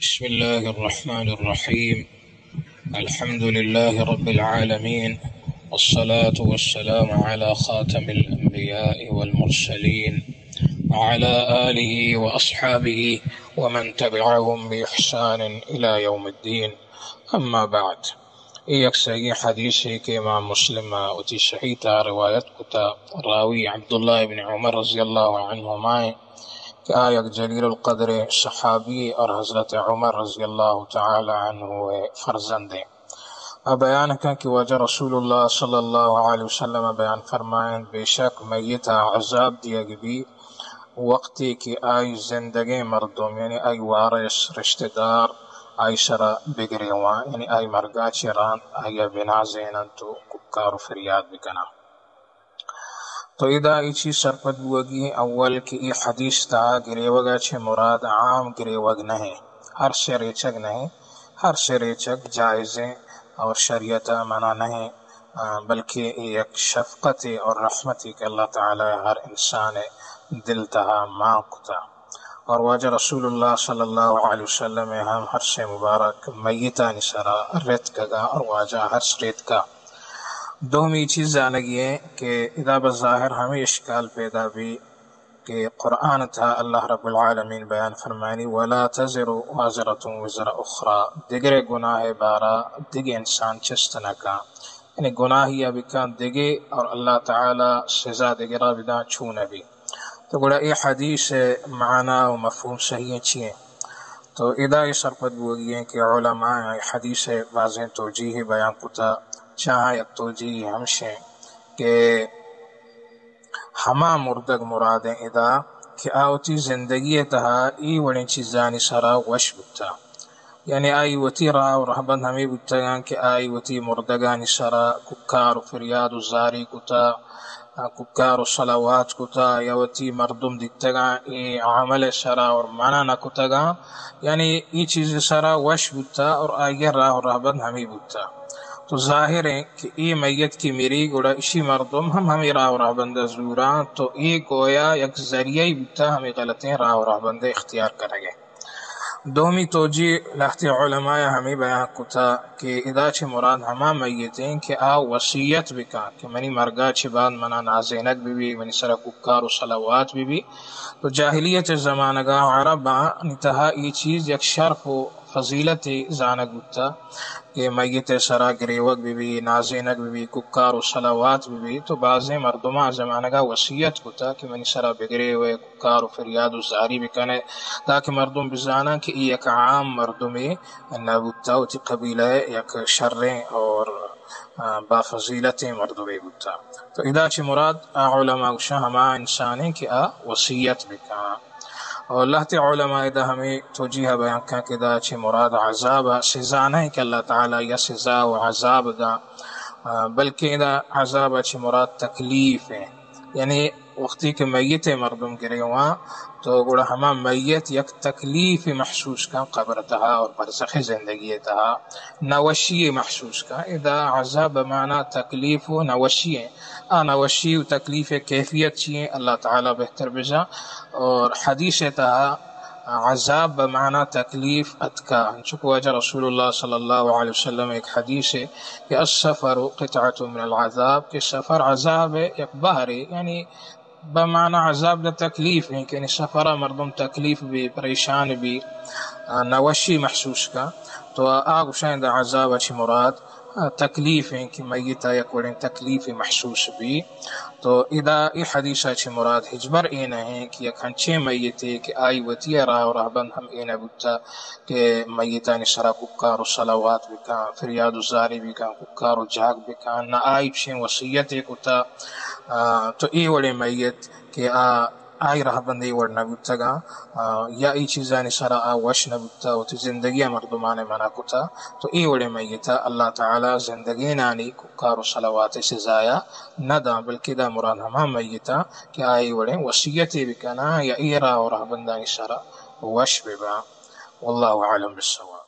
بسم الله الرحمن الرحيم. الحمد لله رب العالمين، والصلاة والسلام على خاتم الأنبياء والمرسلين وعلى آله وأصحابه ومن تبعهم بإحسان إلى يوم الدين. أما بعد، ایک صحیح حدیث ہے کہ امام مسلم اتی صحیح تا روایت کتا راوی عبداللہ ابن عمر رضی اللہ عنہما کہ آیک جلیل القدر صحابی اور حضرت عمر رضی اللہ تعالی عنہ فرزند ہیں. بیان کا کہ وجہ رسول اللہ صلی اللہ علیہ وسلم بیان فرمائیں بے شک میتا عذاب دیا گی وقتی کہ آئی زندگی مردم یعنی آئی وارث رشتہ دار آئی سرا بگرے ہوا یعنی آئی مرگا چران آئی بنا زینن تو کبکار و فریاد بکنا. تو ادا ایچی سرپد بوگی اول کی ای حدیث تا گرے وگا چھے مراد عام گرے وگ نہیں، ہر سے ریچگ نہیں، ہر سے ریچگ جائزیں اور شریعت منع نہیں، بلکہ ایک شفقت اور رحمتی کہ اللہ تعالی ہر انسان دل تہا مانکتا. اور واجہ رسول اللہ صلی اللہ علیہ وسلم ہم ہر سے مبارک میتا نسرا ریت کا اور واجہ ہر ریت کا. دومی چیز جانگی ہے کہ ادا بظاہر ہمیں اشکال پیدا بھی کہ قرآن تھا اللہ رب العالمین بیان فرمانی وَلَا تَزِرُ وَازِرَةٌ وِزْرَ أُخْرَى، دیگر گناہ بارا دیگر انسان چستنا کا یعنی گناہی بکان دیگر اور اللہ تعالی سزا دیگر بدان چھونا بھی. تو گوڑا یہ حدیث معنی و مفہوم صحیح چیئے. تو ادا یہ سرپد ہوگی ہے کہ علماء حدیث واضح توجیہ بیان کتا چاہا یک توجیہ ہمشیں کہ ہما مردگ مرادیں ادا کہ آوتی زندگی تہا ای وڑیں چیزانی سرا وش بتا، یعنی آئی وتی راہ و رحبت ہمیں بتگان کہ آئی وتی مردگانی سرا ککار و فریاد و زاری کتا، ککار و صلوات کتا، یا وتی مردم دیتگان ای عمل سرا اور مانا نہ کتگان، یعنی ای چیز سرا وش بتا اور آئی راہ و رحبت ہمیں بتا. تو ظاہر ہے کہ ای میت کی میری گوڑا اسی مردم ہمیں راہ و رہبند زوران، تو ای گویا یک ذریعی بتا ہمیں غلطیں راہ و رہبند اختیار کرے گے. دومی توجیہ لہتی علماء ہمیں بیان کتا کہ ادا چھ مراد ہما میتیں کہ وصیت بکا کہ منی مرگا چھ بعد منا نازینک بھی منی سرا ککار و صلوات بھی. تو جاہلیت زمانگا عربا نتہا ای چیز یک شرف و فضیلت زانگ بتا کہ میت سرا گریوک بھی نازینک بھی ککار و صلوات بھی. تو بعض مردمہ زمانگا وصیت کتا کہ منی سرا بگرے ہوئے ککار و فریاد و زاری بکنے تاکہ مردم بزانا کہ یک عام مردمی نبوتا ہوتی قبیلہ یک شریں اور با فضیلت مردمی بتا. تو ادا چھ مراد علماء ہما انسانی کہ وصیت بکنا. اور اللہ تے علماء دا ہمیں توجیہ بیان کا کہ دا چھ مراد عذاب سزا نہیں کہ اللہ تعالی یا سزا و عذاب دا، بلکہ دا عذاب چھ مراد تکلیف ہے. یعنی وقتی کہ میت مردم کرے ہوا تو گوڑا ہما میت یک تکلیف محسوس کا قبر تہا اور برزخ زندگی تہا نوشی محسوس کا. ادا عذاب معنی تکلیف و نوشی ہے، نوشی و تکلیف کیفیت چیئے اللہ تعالی بہتر بجا. اور حدیث تہا عذاب بمعنی تکلیف اتکا، چکو وجہ رسول اللہ صلی اللہ علیہ وسلم ایک حدیث ہے کہ السفر قطعۃ من العذاب، کہ سفر عذاب ہے یک بحر ہے، یعنی بمعنی عذاب دا تکلیف ہے کہ سفر مردم تکلیف بھی پریشان بھی نوشی محسوس کا. تو آگو شاید عذاب اچھی مراد تکلیف ہیں کہ میتا یک وڑیں تکلیف محسوس بھی. تو ادا ای حدیث اچھی مراد ہجبر این ہے کہ یک ہنچے میتے کہ آئی وطی راہ و رہبند ہم این بتا کہ میتانی سرا ککار و صلوات بکا، فریاد و زاری بکا، ککار و جاگ بکا، نہ آئی پشیں وصیت کتا. تو ای وڑے میت کہ آئی رہبند ای وڑ نبوتا گا یا ای چیزانی سرا وش نبوتا و تی زندگی مردمان منا کتا. تو ای وڑے میتا اللہ تعالی زندگی نانی ککار و صلوات سزایا نہ دا، بلکہ دا مراد ہما میتا کہ آئی وڑے وصیتی بکنا یا ای راہ و رہبندانی سرا وش ببا. واللہ عالم بالصواب.